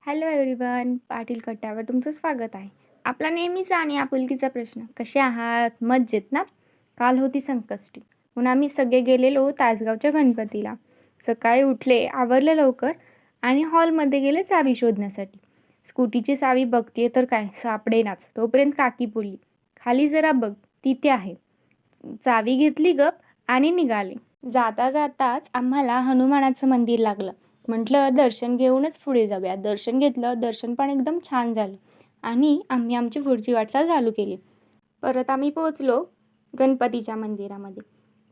Hello everyone, Patil कट्ट्यावर तुमचं स्वागत आहे. आपला नेहमीचा आणि आपुलकीचा प्रश्न, कसे आहात? मज्जेत ना? काल होती संकष्टी म्हणून आम्ही सगळे गेलेलो तासगावच्या गणपतीला. सकाळी उठले, आवरले लवकर आणि हॉलमध्ये गेले चावी शोधण्यासाठी. स्कूटीची चावी बघते तर काय सापडेनाच. तोपर्यंत काकी बोलली, खाली जरा बघ, तिथे आहे. चावी घेतली गप आणि निघाले. जाता जाताच आम्हाला हनुमानाचं मंदिर लागलं. म्हटलं दर्शन घेऊनच पुढे जाऊया. दर्शन घेतलं, दर्शन पण एकदम छान झालं आणि आम्ही आमची पुढची वाटचाल चालू केली. परत आम्ही पोहोचलो गणपतीच्या मंदिरामध्ये.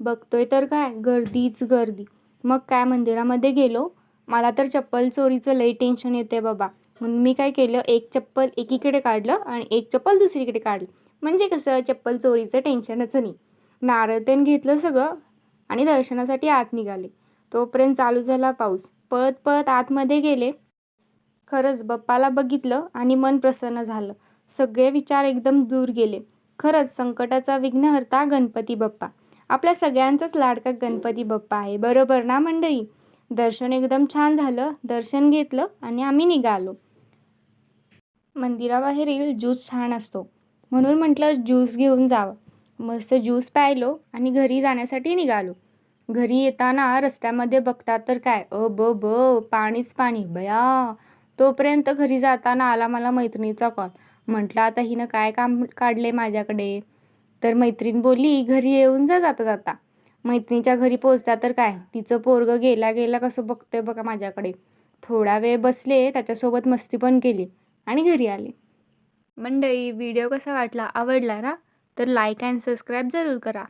बघतोय तर काय गर्दीच गर्दी. मग काय मंदिरामध्ये गेलो. मला तर चप्पल चोरीचं लई टेन्शन येते बाबा. म्हणून मी काय केलं, एक चप्पल एकीकडे काढलं आणि एक चप्पल दुसरीकडे काढलं. म्हणजे कसं चप्पल चोरीचं टेन्शनच नाही. नारळ तेन घेतलं सगळं आणि दर्शनासाठी आत निघाले. तोपर्यंत चालू झाला पाऊस. पळत पळत आतमध्ये गेले. खरंच बाप्पाला बघितलं आणि मन प्रसन्न झालं. सगळे विचार एकदम दूर गेले. खरंच संकटाचा विघ्नहर्ता गणपती बाप्पा आपल्या सगळ्यांचाच लाडका गणपती बाप्पा आहे, बरोबर ना मंडळी? दर्शन एकदम छान झालं. दर्शन घेतलं आणि आम्ही निघालो. मंदिराबाहेरील ज्यूस छान असतो म्हणून म्हटलं ज्यूस घेऊन जावं. मस्त ज्यूस प्यायलो आणि घरी जाण्यासाठी निघालो. घरी येताना रस्त्यामध्ये बघतात तर काय पाणीच पाणी बया. तोपर्यंत घरी जाताना आला मला मैत्रिणीचा कॉल. म्हटलं आता हिनं काय काम काढले माझ्याकडे. तर मैत्रीण बोलली घरी येऊन जा जाता जाता. मैत्रिणीच्या घरी पोचता तर काय तिचं पोरगं गेला गेला कसं बघतंय बघा माझ्याकडे. थोडा वेळ बसले, त्याच्यासोबत मस्ती पण केली आणि घरी आले. मंडळी, व्हिडिओ कसा वाटला? आवडला ना? तर लाईक अँड सबस्क्राईब जरूर करा.